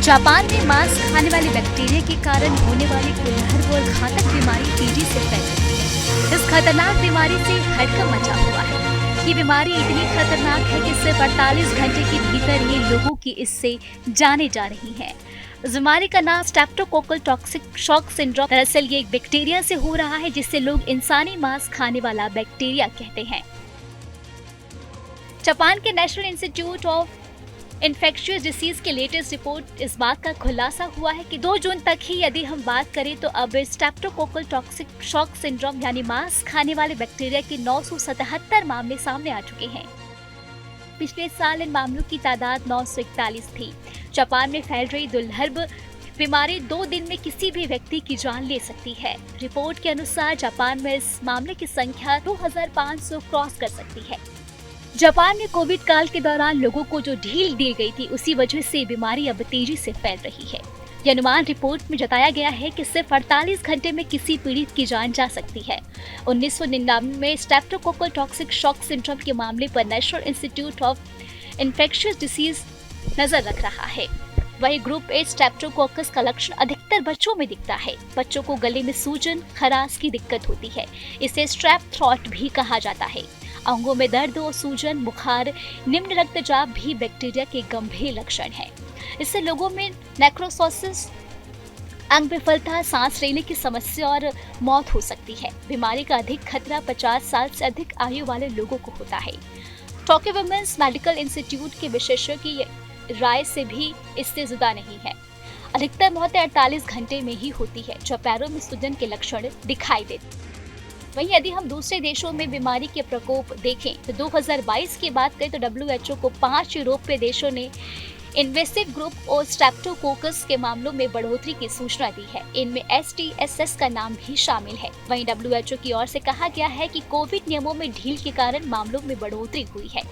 Japan में मांस खाने वाले बैक्टीरिया के कारण होने वाली कुलहड़ और घातक बीमारी तेजी से फैल रही है। इस खतरनाक बीमारी से हड़कंप मचा हुआ है। ये बीमारी इतनी खतरनाक है कि सिर्फ 48 घंटे के भीतर ही लोगों की इससे जाने जा रही है। इस बीमारी का नाम स्ट्रेप्टोकोकल टॉक्सिक शॉक सिंड्रोम। दरअसल ये एक बैक्टीरिया से हो रहा है जिससे लोग इंसानी मांस खाने वाला बैक्टीरिया कहते हैं। जापान के national institute of infectious disease के लेटेस्ट रिपोर्ट इस बात का खुलासा हुआ है कि 2 जून तक ही यदि हम बात करें तो अब स्ट्रेप्टोकोकल टॉक्सिक शॉक सिंड्रोम यानी मांस खाने वाले बैक्टीरिया के 977 मामले सामने आ चुके हैं। पिछले साल इन मामलों की तादाद 941 थी। जापान में फैल रही दुर्लभ बीमारी 2 दिन में किसी भी व्यक्ति की जान ले सकती है। रिपोर्ट के अनुसार जापान में इस मामले की संख्या 2500 क्रॉस कर सकती है। जापान में कोविड काल के दौरान लोगों को जो ढील दी गई थी उसी वजह से बीमारी अब तेजी से फैल रही है। यह अनुमान रिपोर्ट में जताया गया है कि सिर्फ 48 घंटे में किसी पीड़ित की जान जा सकती है। 1999 में स्ट्रेप्टोकोकल टॉक्सिक शॉक सिंड्रोम के मामले पर national institute of infectious disease नजर रख रहा है। वही ग्रुप ए स्ट्रेप्टोकोकस का लक्षण अधिकतर बच्चों में दिखता है। बच्चों को गले में सूजन, खराश की दिक्कत होती है। इसे स्ट्रेप थ्रॉट भी कहा जाता है। अंगों में दर्द और सूजन, बुखार, निम्न रक्तचाप भी बैक्टीरिया के गंभीर लक्षण हैं। इससे लोगों में नेक्रोसिस, अंग विफलता, सांस लेने की समस्या और मौत हो सकती है। बीमारी का अधिक खतरा 50 साल से अधिक आयु वाले लोगों को होता है। टोक्यो वुमेन्स मेडिकल इंस्टीट्यूट के विशेषज्ञों की राय से भी इससे जुदा नहीं है। अधिकतर मौतें 48 घंटे में ही होती है जब पैरों में सूजन के लक्षण दिखाई देते। वहीं यदि हम दूसरे देशों में बीमारी के प्रकोप देखें तो 2022 की बात करें तो WHO को 5 यूरोपीय देशों ने इन्वेसिव ग्रुप और स्ट्रेप्टोकोकस के मामलों में बढ़ोतरी की सूचना दी है। इनमें STSS का नाम भी शामिल है। वहीं WHO की ओर से कहा गया है कि कोविड नियमों में ढील के कारण मामलों में बढ़ोतरी हुई है।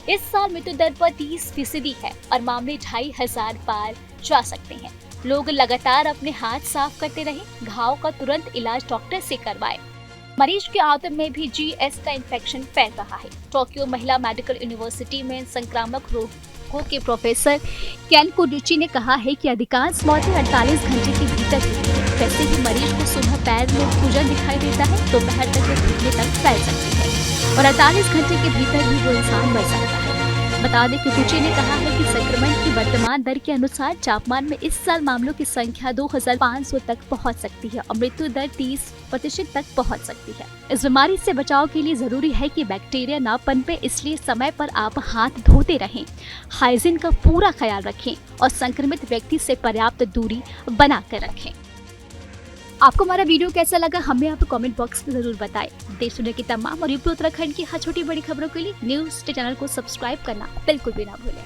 इस साल मृत्यु दर पर 30% है और मामले 2500 पार जा सकते हैं। लोग लगातार अपने हाथ साफ करते रहें। घाव का तुरंत इलाज डॉक्टर से करवाएं। मरीज के आंतों में भी GS का इन्फेक्शन फैल रहा है। टोक्यो महिला मेडिकल यूनिवर्सिटी में संक्रामक रोगों के प्रोफेसर केन कोडुची ने कहा है कि अधिकांश मौतें 48 घंटे के भीतर होती है। वैसे ही मरीज को सुबह पैर में सूजन दिखाई देता है तो दोपहर तक वो घुटने तक फैल सकती है और 48 घंटे के भीतर ही वो इंसान मर सकता है। बता दें कि कोडुची ने कहा है कि संक्रमण की वर्तमान दर के अनुसार जापान में इस साल मामलों की संख्या 2500 तक पहुंच सकती है और मृत्यु दर 30% तक पहुंच सकती है। इस बीमारी से बचाव के लिए जरूरी है कि बैक्टीरिया ना पनपे, इसलिए समय पर आप हाथ धोते रहें, हाइजीन का पूरा ख्याल रखें और संक्रमित व्यक्ति से पर्याप्त दूरी बना कर रखें। आपको हमारा वीडियो कैसा लगा हमें आप कमेंट बॉक्स में जरूर बताएं। देश दुनिया की तमाम और यूपी उत्तराखंड की हर छोटी बड़ी खबरों के लिए न्यूज़ चैनल को सब्सक्राइब करना बिल्कुल भी ना भूलें।